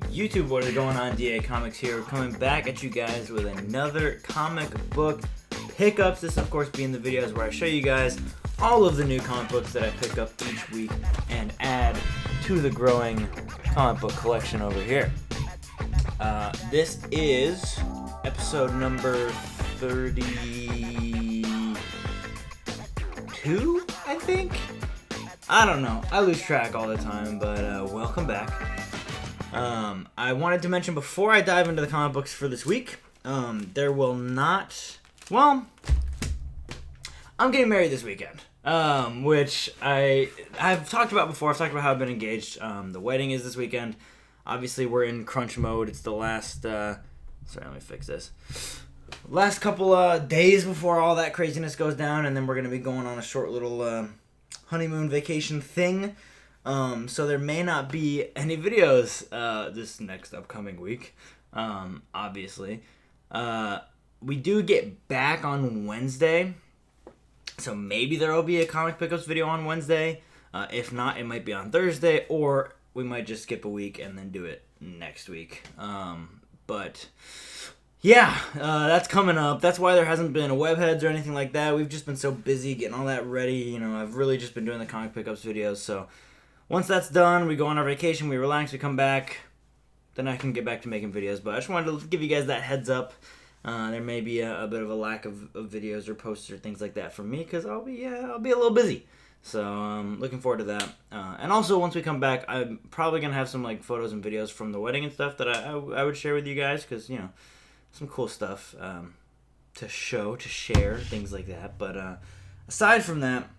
YouTube? What is going on? DA Comics here, coming back at you guys with another comic book pickups. This, of course, being the videos where I show you guys all of the new comic books that I pick up each week and add to the growing comic book collection over here. This is episode number 32, I think? I don't know. I lose track all the time, but welcome back. I wanted to mention before I dive into the comic books for this week, there will not... Well, I'm getting married this weekend, which I've talked about before. I've talked about how I've been engaged. The wedding is this weekend. Obviously, we're in crunch mode. It's the last... sorry, let me fix this. Last couple days before all that craziness goes down, and then we're going to be going on a short little honeymoon vacation thing. So there may not be any videos this next upcoming week, obviously. We do get back on Wednesday, so maybe there will be a comic pickups video on Wednesday. If not, it might be on Thursday, or we might just skip a week and then do it next week. But yeah, that's coming up. That's why there hasn't been a Webheads or anything like that. We've just been so busy getting all that ready. You know, I've really just been doing the comic pickups videos, so once that's done, we go on our vacation, we relax, we come back, then I can get back to making videos. But I just wanted to give you guys that heads up. There may be a bit of a lack of videos or posts or things like that from me, because I'll be a little busy. So looking forward to that. And also, once we come back, I'm probably going to have some like photos and videos from the wedding and stuff that I would share with you guys, because, you know, some cool stuff to share, things like that. But aside from that,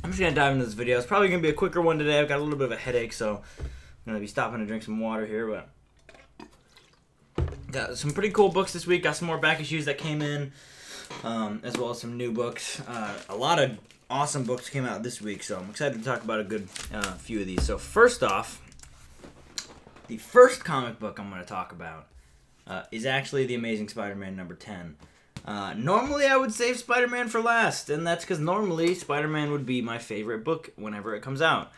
I'm just going to dive into this video. It's probably going to be a quicker one today. I've got a little bit of a headache, so I'm going to be stopping to drink some water here. But got some pretty cool books this week. Got some more back issues that came in, as well as some new books. A lot of awesome books came out this week, so I'm excited to talk about a good few of these. So first off, the first comic book I'm going to talk about is actually The Amazing Spider-Man number 10. Normally I would save Spider-Man for last, and that's because normally Spider-Man would be my favorite book whenever it comes out.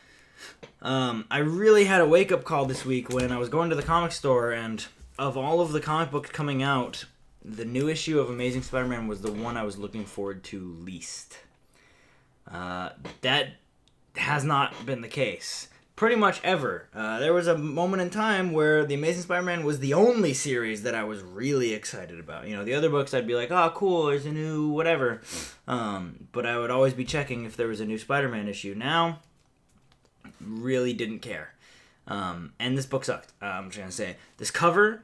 I really had a wake-up call this week when I was going to the comic store, and of all of the comic books coming out, the new issue of Amazing Spider-Man was the one I was looking forward to least. That has not been the case pretty much ever. There was a moment in time where The Amazing Spider-Man was the only series that I was really excited about. You know, the other books I'd be like, oh, cool, there's a new whatever. But I would always be checking if there was a new Spider-Man issue. Now, really didn't care. And this book sucked. I'm just going to say. This cover,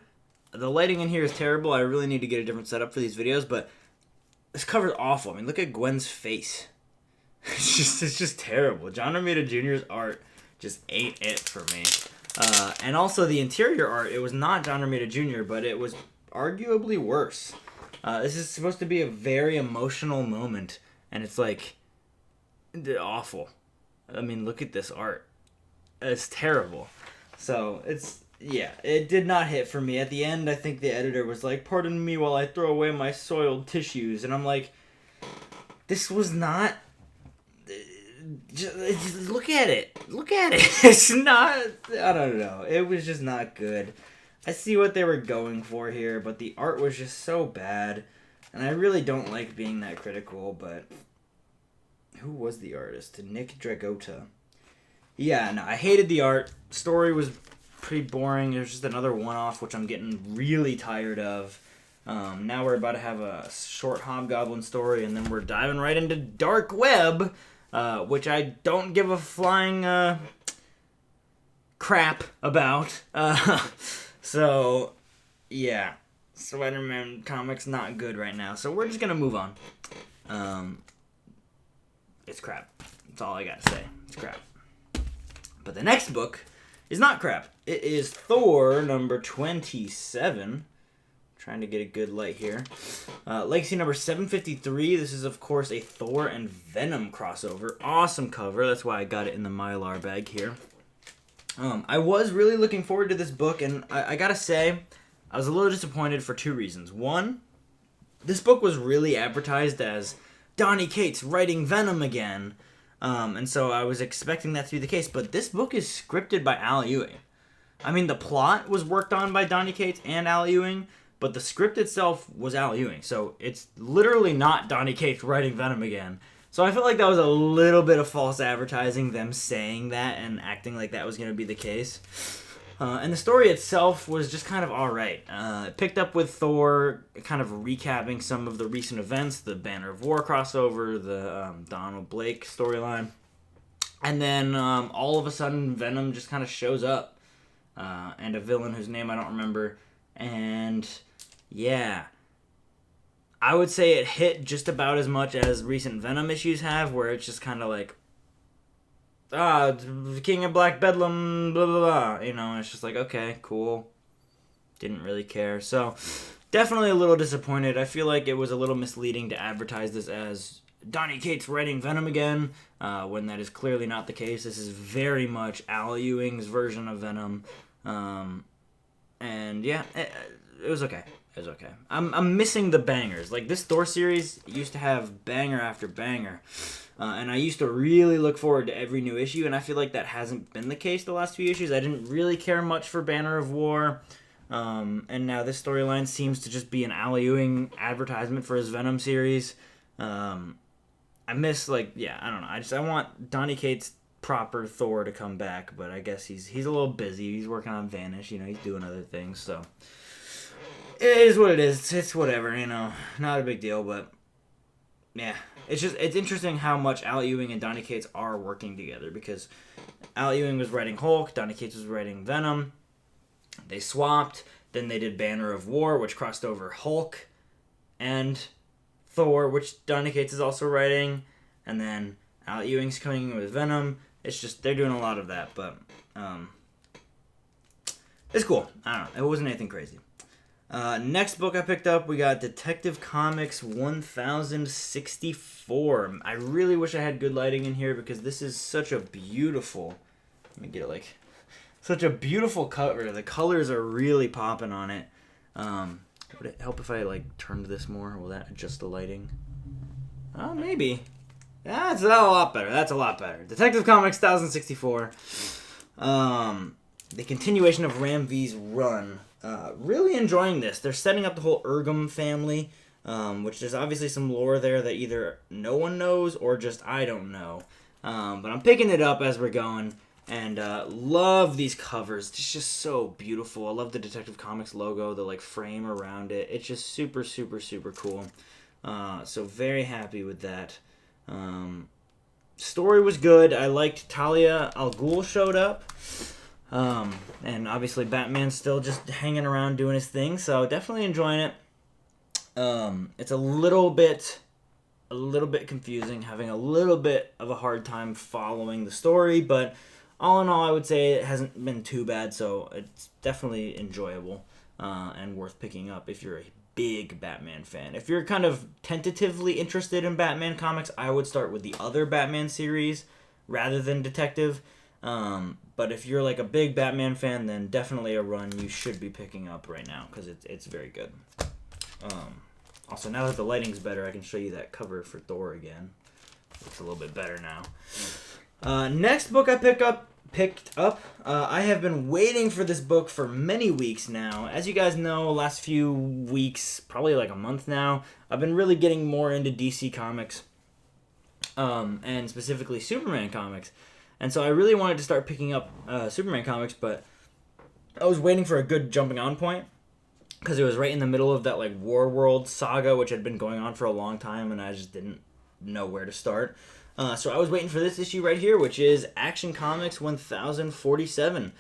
the lighting in here is terrible. I really need to get a different setup for these videos, but this cover's awful. I mean, look at Gwen's face. It's just terrible. John Romita Jr.'s art just ate it for me. And also the interior art, it was not John Romita Jr., but it was arguably worse. This is supposed to be a very emotional moment, and it's like awful. I mean, look at this art. It's terrible. So it did not hit for me. At the end, I think the editor was like, pardon me while I throw away my soiled tissues. And I'm like, this was not... Just look at it. Look at it. It's not... I don't know. It was just not good. I see what they were going for here, but the art was just so bad. And I really don't like being that critical, but... Who was the artist? Nick Dragotta. Yeah, no, I hated the art. Story was pretty boring. It was just another one-off, which I'm getting really tired of. Now we're about to have a short Hobgoblin story, and then we're diving right into Dark Web, which I don't give a flying crap about. So, yeah. Spider-Man comics not good right now, so we're just going to move on. It's crap. That's all I got to say. It's crap. But the next book is not crap. It is Thor number 27. Trying to get a good light here. Legacy number 753. This is, of course, a Thor and Venom crossover. Awesome cover. That's why I got it in the Mylar bag here. I was really looking forward to this book, and I gotta say, I was a little disappointed for two reasons. One, this book was really advertised as Donny Cates writing Venom again. And so I was expecting that to be the case. But this book is scripted by Al Ewing. I mean, the plot was worked on by Donny Cates and Al Ewing, but the script itself was Al Ewing. So it's literally not Donny Cates writing Venom again. So I feel like that was a little bit of false advertising, them saying that and acting like that was going to be the case. And the story itself was just kind of alright. It picked up with Thor kind of recapping some of the recent events, the Banner of War crossover, the Donald Blake storyline. And then all of a sudden Venom just kind of shows up. And a villain whose name I don't remember. And yeah, I would say it hit just about as much as recent Venom issues have, where it's just kind of like, King of Black Bedlam, blah, blah, blah. You know, it's just like, okay, cool. Didn't really care. So, definitely a little disappointed. I feel like it was a little misleading to advertise this as Donny Cates writing Venom again, when that is clearly not the case. This is very much Al Ewing's version of Venom. And yeah, it was okay. It was okay. I'm missing the bangers. Like, this Thor series used to have banger after banger. And I used to really look forward to every new issue, and I feel like that hasn't been the case the last few issues. I didn't really care much for Banner of War, and now this storyline seems to just be an Al Ewing advertisement for his Venom series. I miss, like, yeah, I don't know. I want Donny Cates' proper Thor to come back, but I guess he's a little busy. He's working on Vanish, you know, he's doing other things, so it is what it is. It's whatever, you know, not a big deal, but yeah. It's interesting how much Al Ewing and Donny Cates are working together, because Al Ewing was writing Hulk, Donny Cates was writing Venom. They swapped. Then they did Banner of War, which crossed over Hulk and Thor, which Donny Cates is also writing. And then Al Ewing's coming in with Venom. It's just, they're doing a lot of that, but it's cool. I don't know. It wasn't anything crazy. Next book I picked up, we got Detective Comics 1064. I really wish I had good lighting in here, because this is such a beautiful, let me get it, like, such a beautiful cover. The colors are really popping on it. Would it help if I, like, turned this more? Will that adjust the lighting? Oh, maybe. That's a lot better. That's a lot better. Detective Comics 1064. The continuation of Ram V's run. Really enjoying this. They're setting up the whole Urgum family, which there's obviously some lore there that either no one knows or just I don't know. But I'm picking it up as we're going, and love these covers. It's just so beautiful. I love the Detective Comics logo, the like frame around it. It's just super, super, super cool. So very happy with that. Story was good. I liked Talia al Ghul showed up. And obviously Batman's still just hanging around doing his thing, so definitely enjoying it. It's a little bit confusing, having a little bit of a hard time following the story, but all in all, I would say it hasn't been too bad, so it's definitely enjoyable, and worth picking up if you're a big Batman fan. If you're kind of tentatively interested in Batman comics, I would start with the other Batman series rather than Detective. But if you're like a big Batman fan, then definitely a run you should be picking up right now, because it's very good. Also, now that the lighting's better, I can show you that cover for Thor again. Looks a little bit better now. Next book I picked up. I have been waiting for this book for many weeks now. As you guys know, last few weeks, probably like a month now, I've been really getting more into DC Comics, and specifically Superman comics. And so I really wanted to start picking up Superman comics, but I was waiting for a good jumping on point, because it was right in the middle of that like War World saga, which had been going on for a long time, and I just didn't know where to start. So I was waiting for this issue right here, which is Action Comics 1047.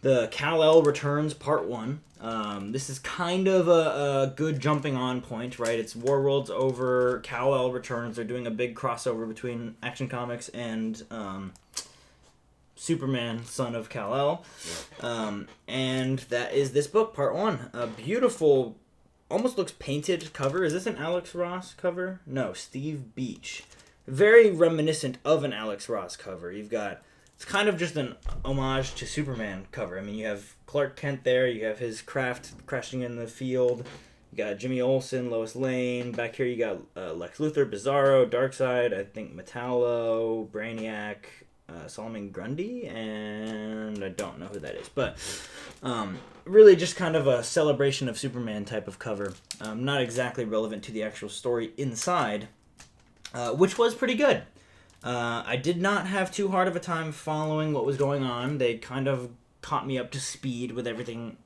The Kal-El Returns Part 1. This is kind of a good jumping on point, right? It's Warworld's over, Kal-El Returns. They're doing a big crossover between Action Comics and Superman, son of Kal-El. And that is this book, Part 1. A beautiful, almost looks painted cover. Is this an Alex Ross cover? No, Steve Beach. Very reminiscent of an Alex Ross cover. You've got... It's kind of just an homage to Superman cover. I mean, you have Clark Kent there. You have his craft crashing in the field. You got Jimmy Olsen, Lois Lane. Back here you got Lex Luthor, Bizarro, Darkseid, I think Metallo, Brainiac, Solomon Grundy, and I don't know who that is, but really just kind of a celebration of Superman type of cover. Not exactly relevant to the actual story inside, which was pretty good. I did not have too hard of a time following what was going on. They kind of caught me up to speed with everything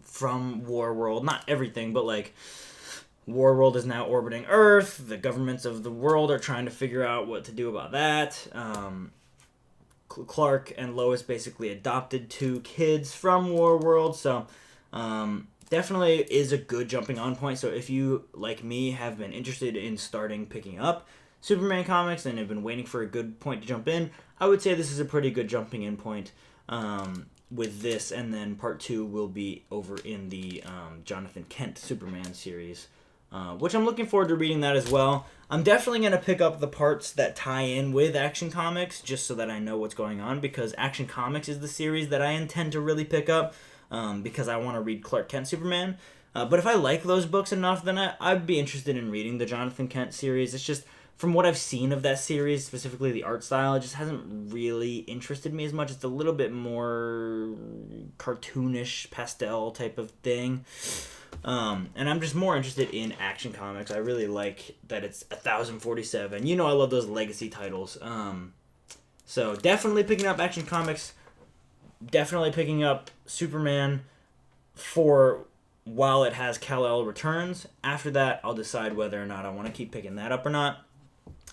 from Warworld. Not everything, but like Warworld is now orbiting Earth. The governments of the world are trying to figure out what to do about that. Clark and Lois basically adopted 2 kids from Warworld, so definitely is a good jumping on point. So if you, like me, have been interested in picking up Superman comics and have been waiting for a good point to jump in, I would say this is a pretty good jumping in point with this, and then part 2 will be over in the Jonathan Kent Superman series, which I'm looking forward to reading that as well. I'm definitely going to pick up the parts that tie in with Action Comics just so that I know what's going on, because Action Comics is the series that I intend to really pick up because I want to read Clark Kent Superman. But if I like those books enough, then I'd be interested in reading the Jonathan Kent series. It's just, from what I've seen of that series, specifically the art style, it just hasn't really interested me as much. It's a little bit more cartoonish, pastel type of thing. And I'm just more interested in Action Comics. I really like that it's 1047. You know, I love those legacy titles. So definitely picking up Action Comics. Definitely picking up Superman for while it has Kal-El Returns. After that, I'll decide whether or not I want to keep picking that up or not.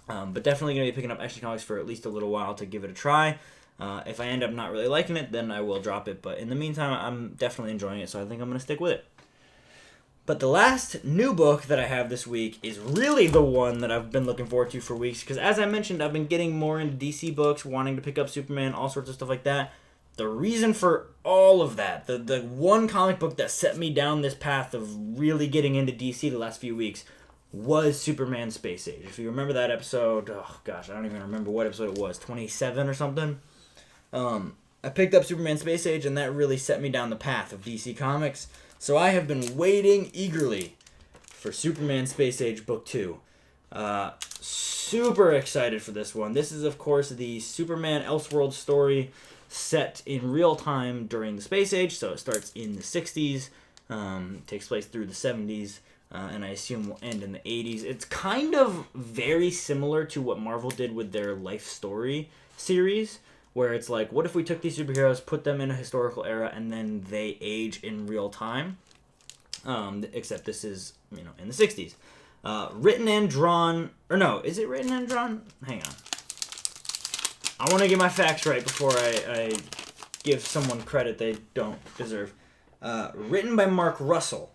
But definitely going to be picking up Action Comics for at least a little while to give it a try. If I end up not really liking it, then I will drop it. But in the meantime, I'm definitely enjoying it, so I think I'm going to stick with it. But the last new book that I have this week is really the one that I've been looking forward to for weeks. Because as I mentioned, I've been getting more into DC books, wanting to pick up Superman, all sorts of stuff like that. The reason for all of that, the one comic book that set me down this path of really getting into DC the last few weeks, was Superman Space Age. If you remember that episode, oh gosh, I don't even remember what episode it was, 27 or something. I picked up Superman Space Age, and that really set me down the path of DC Comics. So I have been waiting eagerly for Superman Space Age Book 2. Super excited for this one. This is, of course, the Superman Elseworld story set in real time during the Space Age. So it starts in the 60s, takes place through the 70s, and I assume will end in the 80s. It's kind of very similar to what Marvel did with their Life Story series, where it's like, what if we took these superheroes, put them in a historical era, and then they age in real time? Except this is, in the 60s. Written and drawn, or no, is it written and drawn? Hang on. I want to get my facts right before I give someone credit they don't deserve. Written by Mark Russell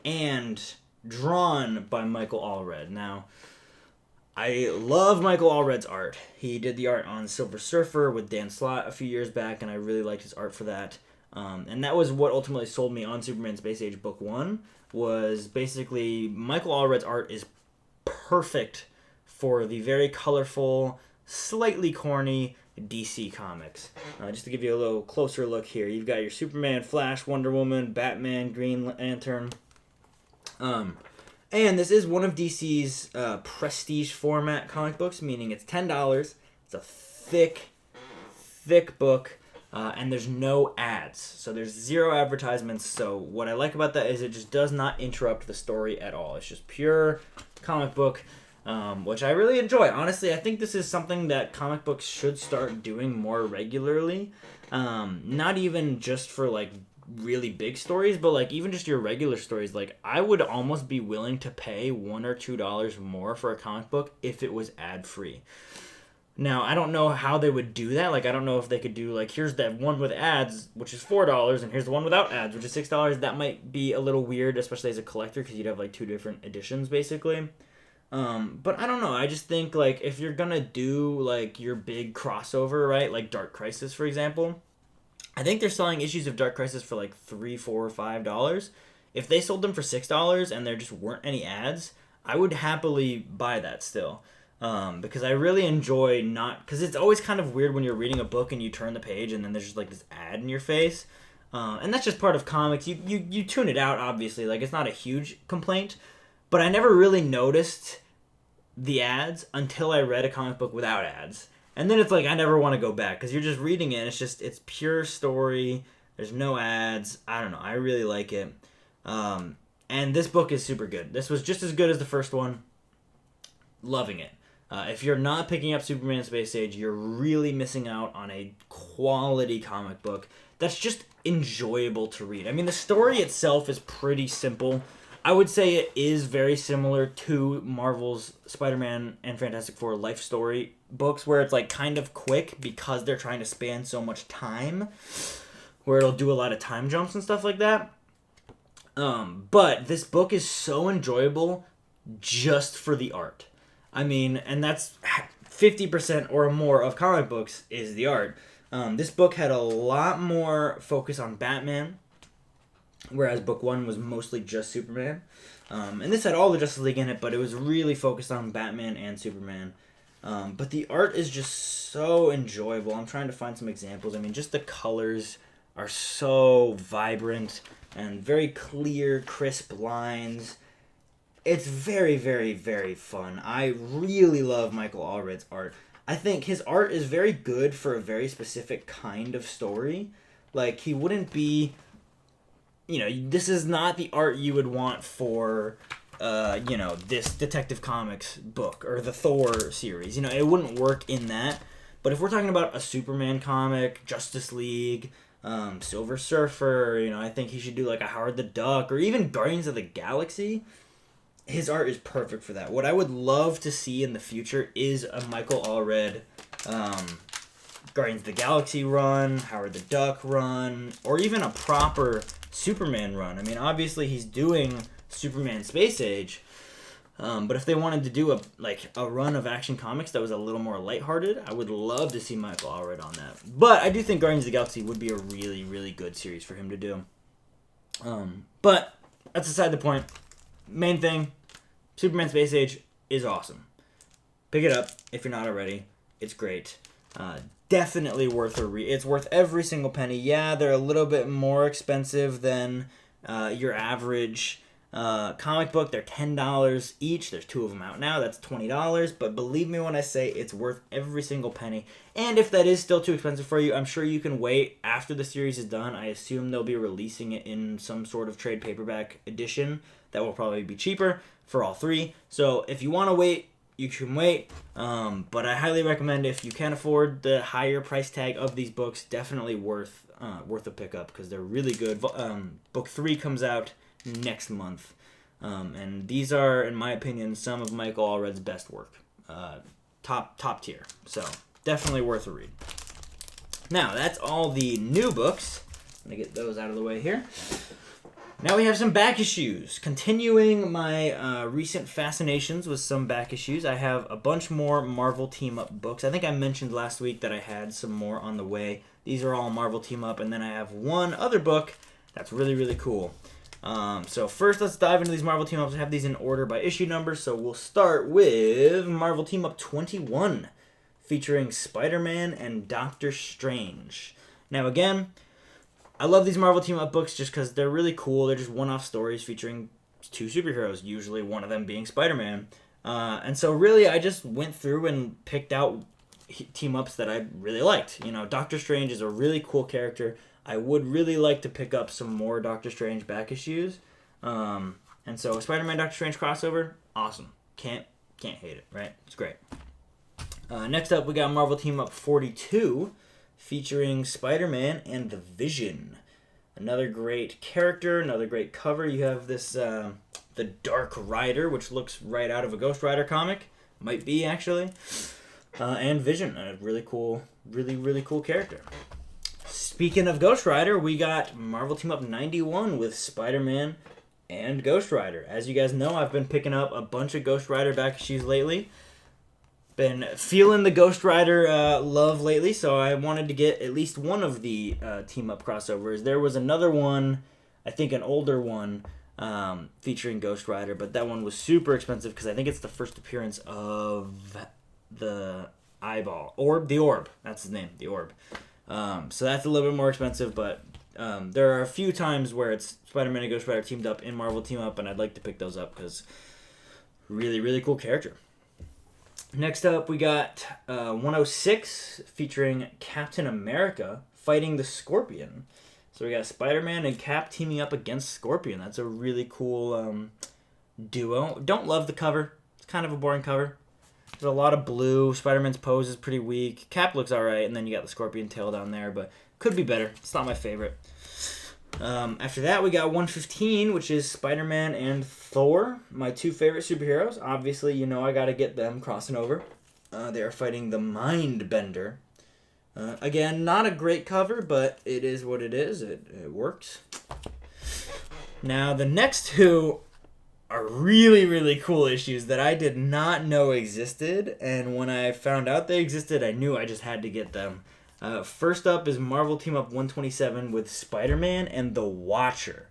and drawn by Michael Allred. Now, I love Michael Allred's art. He did the art on Silver Surfer with Dan Slott a few years back, and I really liked his art for that. And that was what ultimately sold me on Superman Space Age Book 1, was basically Michael Allred's art is perfect for the very colorful, slightly corny DC comics. Just to give you a little closer look here, you've got your Superman, Flash, Wonder Woman, Batman, Green Lantern. And this is one of DC's prestige format comic books, meaning it's $10. It's a thick book, and there's no ads. So there's zero advertisements. So what I like about that is it just does not interrupt the story at all. It's just pure comic book, which I really enjoy. Honestly, I think this is something that comic books should start doing more regularly. Not even just for like really big stories, but like even just your regular stories. Like I would almost be willing to pay $1 or $2 more for a comic book if it was ad free. Now I don't know how they would do that. Like I don't know if they could do like, here's that one with ads, which is $4, and here's the one without ads, which is $6. That might be a little weird, especially as a collector, because you'd have like two different editions basically. But I don't know. I just think like if you're gonna do like your big crossover, right? Like Dark Crisis, for example. I think they're selling issues of Dark Crisis for like $3, $4, or $5. If they sold them for $6 and there just weren't any ads, I would happily buy that still. Because I really enjoy because it's always kind of weird when you're reading a book and you turn the page and then there's just like this ad in your face. And that's just part of comics. You tune it out, obviously. Like it's not a huge complaint. But I never really noticed the ads until I read a comic book without ads. And then it's like, I never want to go back because you're just reading it. It's pure story. There's no ads. I don't know. I really like it. And this book is super good. This was just as good as the first one. Loving it. If you're not picking up Superman Space Age, you're really missing out on a quality comic book that's just enjoyable to read. I mean, the story itself is pretty simple. I would say it is very similar to Marvel's Spider-Man and Fantastic Four life story books, where it's like kind of quick because they're trying to span so much time, where it'll do a lot of time jumps and stuff like that. But this book is so enjoyable just for the art. I mean, and that's 50% or more of comic books is the art. This book had a lot more focus on Batman, whereas book 1 was mostly just Superman. And this had all the Justice League in it, but it was really focused on Batman and Superman. But the art is just so enjoyable. I'm trying to find some examples. I mean, just the colors are so vibrant and very clear, crisp lines. It's very, very, very fun. I really love Michael Allred's art. I think his art is very good for a very specific kind of story. Like, he wouldn't be... this is not the art you would want for, this Detective Comics book or the Thor series. It wouldn't work in that. But if we're talking about a Superman comic, Justice League, Silver Surfer, I think he should do like a Howard the Duck or even Guardians of the Galaxy. His art is perfect for that. What I would love to see in the future is a Michael Allred Guardians of the Galaxy run, Howard the Duck run, or even a proper Superman run. I mean, obviously he's doing Superman Space Age, but if they wanted to do a run of Action Comics that was a little more lighthearted, I would love to see Michael Allred on that. But I do think Guardians of the Galaxy would be a really, really good series for him to do. But that's aside the point. Main thing, Superman Space Age is awesome. Pick it up if you're not already. It's great. Definitely worth a read. It's worth every single penny. Yeah, they're a little bit more expensive than your average comic book. They're $10 each. There's 2 of them out now. That's $20. But believe me when I say it's worth every single penny. And if that is still too expensive for you, I'm sure you can wait after the series is done. I assume they'll be releasing it in some sort of trade paperback edition that will probably be cheaper for all 3. So if you want to wait, you can wait. But I highly recommend, if you can afford the higher price tag of these books, definitely worth a pickup because they're really good. Book 3 comes out next month. And these are, in my opinion, some of Michael Allred's best work. Top tier. So definitely worth a read. Now, that's all the new books. I'm going to get those out of the way here. Now we have some back issues. Continuing my recent fascinations with some back issues, I have a bunch more Marvel Team-Up books. I think I mentioned last week that I had some more on the way. These are all Marvel Team-Up, and then I have one other book that's really, really cool. So first, let's dive into these Marvel Team-Ups. I have these in order by issue number, so we'll start with Marvel Team-Up 21, featuring Spider-Man and Doctor Strange. Now again, I love these Marvel Team-Up books just because they're really cool. They're just one-off stories featuring 2 superheroes, usually one of them being Spider-Man. And so really, I just went through and picked out team-ups that I really liked. Doctor Strange is a really cool character. I would really like to pick up some more Doctor Strange back issues. And so Spider-Man Doctor Strange crossover, awesome. Can't hate it, right? It's great. Next up, we got Marvel Team-Up 42, featuring Spider-Man and the Vision. Another great character, another great cover. You have this, the Dark Rider, which looks right out of a Ghost Rider comic. Might be, actually. And Vision, a really cool, really cool character. Speaking of Ghost Rider, we got Marvel Team-Up 91 with Spider-Man and Ghost Rider. As you guys know, I've been picking up a bunch of Ghost Rider back issues lately. Been feeling the Ghost Rider love lately, so I wanted to get at least one of the team-up crossovers. There was another one, I think an older one, featuring Ghost Rider, but that one was super expensive because I think it's the first appearance of the eyeball. The Orb. That's his name, the Orb. So that's a little bit more expensive, but there are a few times where it's Spider-Man and Ghost Rider teamed up in Marvel Team-Up, and I'd like to pick those up because really cool character. Next up, we got 106 featuring Captain America fighting the Scorpion. So we got Spider-Man and Cap teaming up against Scorpion. That's a really cool duo. Don't love the cover. It's kind of a boring cover. There's a lot of blue. Spider-Man's pose is pretty weak. Cap looks alright, and then you got the Scorpion tail down there, but could be better. It's not my favorite. After that, we got 115, which is Spider-Man and Thor, my two favorite superheroes. Obviously, you know I gotta get them crossing over. They are fighting the Mind Bender. Again, not a great cover, but it is what it is. It works. Now, the next two are really, really cool issues that I did not know existed, and when I found out they existed, I knew I just had to get them. First up is Marvel Team Up 127 with Spider-Man and the Watcher.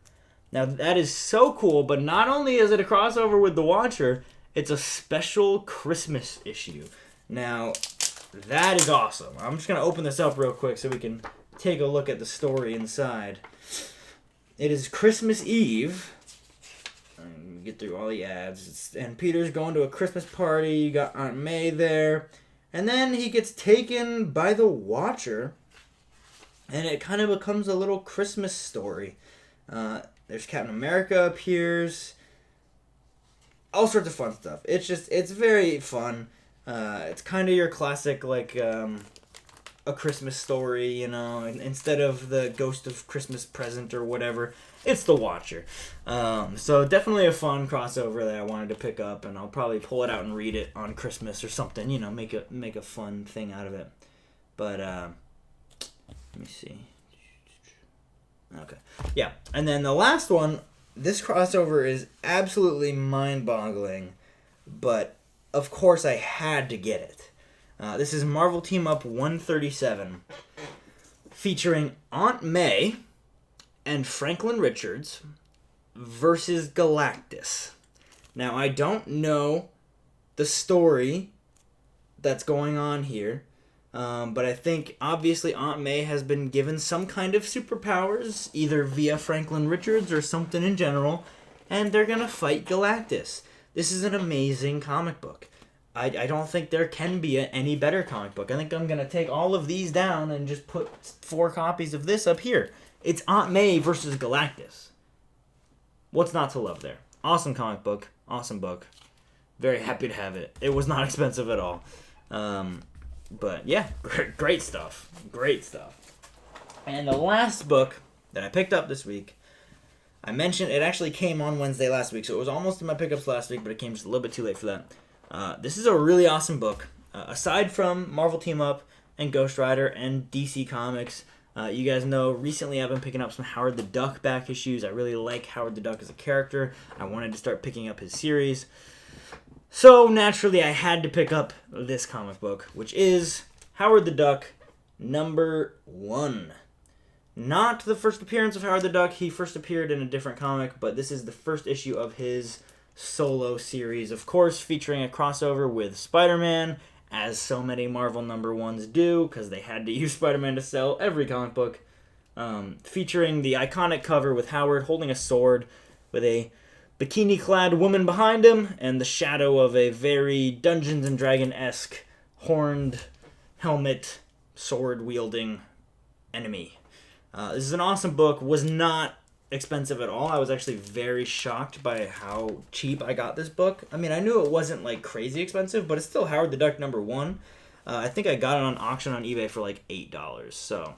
Now, that is so cool, but not only is it a crossover with the Watcher, it's a special Christmas issue. Now, that is awesome. I'm just going to open this up real quick so we can take a look at the story inside. It is Christmas Eve. Get through all the ads. And Peter's going to a Christmas party. You got Aunt May there. And then he gets taken by the Watcher. And it kind of becomes a little Christmas story. There's Captain America appears. All sorts of fun stuff. It's very fun. It's kind of your classic, like, a Christmas story, you know. Instead of the Ghost of Christmas Present or whatever, it's the Watcher. So definitely a fun crossover that I wanted to pick up, and I'll probably pull it out and read it on Christmas or something, you know, make a fun thing out of it. But, let me see. Okay. Yeah. And then the last one, this crossover is absolutely mind-boggling, but of course I had to get it. This is Marvel Team Up 137, featuring Aunt May and Franklin Richards versus Galactus. Now, I don't know the story that's going on here, but I think, obviously, Aunt May has been given some kind of superpowers, either via Franklin Richards or something in general, and they're going to fight Galactus. This is an amazing comic book. I don't think there can be any better comic book. I think I'm going to take all of these down and just put 4 copies of this up here. It's Aunt May versus Galactus. What's not to love there? Awesome comic book. Awesome book. Very happy to have it. It was not expensive at all. But yeah, great stuff. Great stuff. And the last book that I picked up this week, I mentioned it actually came on Wednesday last week, so it was almost in my pickups last week, but it came just a little bit too late for that. This is a really awesome book. Aside from Marvel Team Up and Ghost Rider and DC Comics, you guys know recently I've been picking up some Howard the Duck back issues. I really like Howard the Duck as a character. I wanted to start picking up his series. So naturally I had to pick up this comic book, which is Howard the Duck #1. Not the first appearance of Howard the Duck. He first appeared in a different comic, but this is the first issue of his solo series, of course, featuring a crossover with Spider-Man, as so many Marvel #1s do, because they had to use Spider-Man to sell every comic book, featuring the iconic cover with Howard holding a sword with a bikini-clad woman behind him, and the shadow of a very Dungeons & Dragon-esque horned helmet, sword-wielding enemy. This is an awesome book. Was not expensive at all. I was actually very shocked by how cheap I got this book. I mean, I knew it wasn't like crazy expensive, but it's still Howard the Duck #1. I think I got it on auction on eBay for like $8. So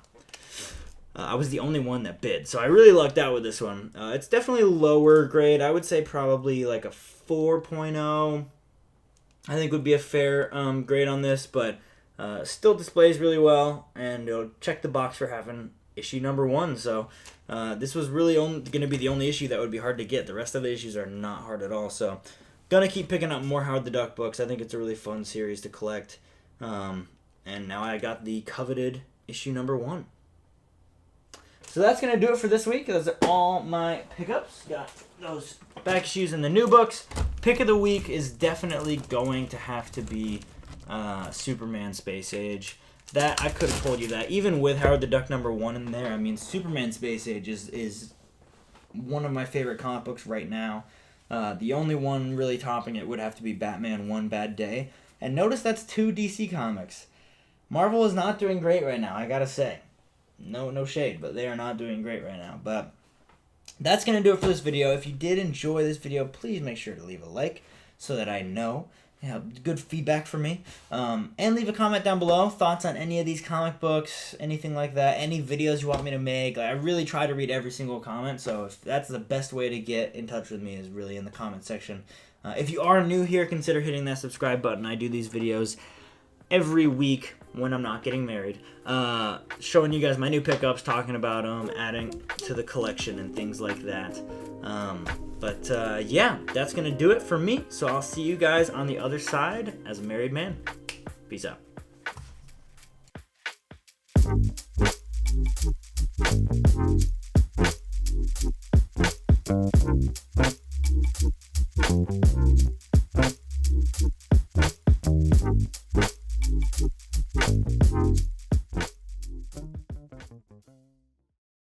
I was the only one that bid. So I really lucked out with this one. It's definitely lower grade. I would say probably like a 4.0. I think would be a fair grade on this, but still displays really well, and it'll check the box for having issue #1. So this was really going to be the only issue that would be hard to get. The rest of the issues are not hard at all. So gonna keep picking up more Howard the Duck books. I think it's a really fun series to collect. And now I got the coveted issue #1. So that's gonna do it for this week. Those are all my pickups. Got those back issues and the new books. Pick of the week is definitely going to have to be Superman Space Age. That I could have told you that even with Howard the Duck #1 in there. I mean, Superman Space Age is one of my favorite comic books right now. The only one really topping it would have to be Batman One Bad Day, And notice that's 2 DC comics. Marvel is not doing great right now, I gotta say. No shade, but they are not doing great right now. But that's going to do it for this video. If you did enjoy this video, please make sure to leave a like so that I know. Good feedback from me. And leave a comment down below. Thoughts on any of these comic books, anything like that. Any videos you want me to make. I really try to read every single comment, so if that's the best way to get in touch with me is really in the comment section. If you are new here, consider hitting that subscribe button. I do these videos every week when I'm not getting married, showing you guys my new pickups, talking about them, adding to the collection and things like that. Yeah, that's gonna do it for me. So I'll see you guys on the other side as a married man. Peace out.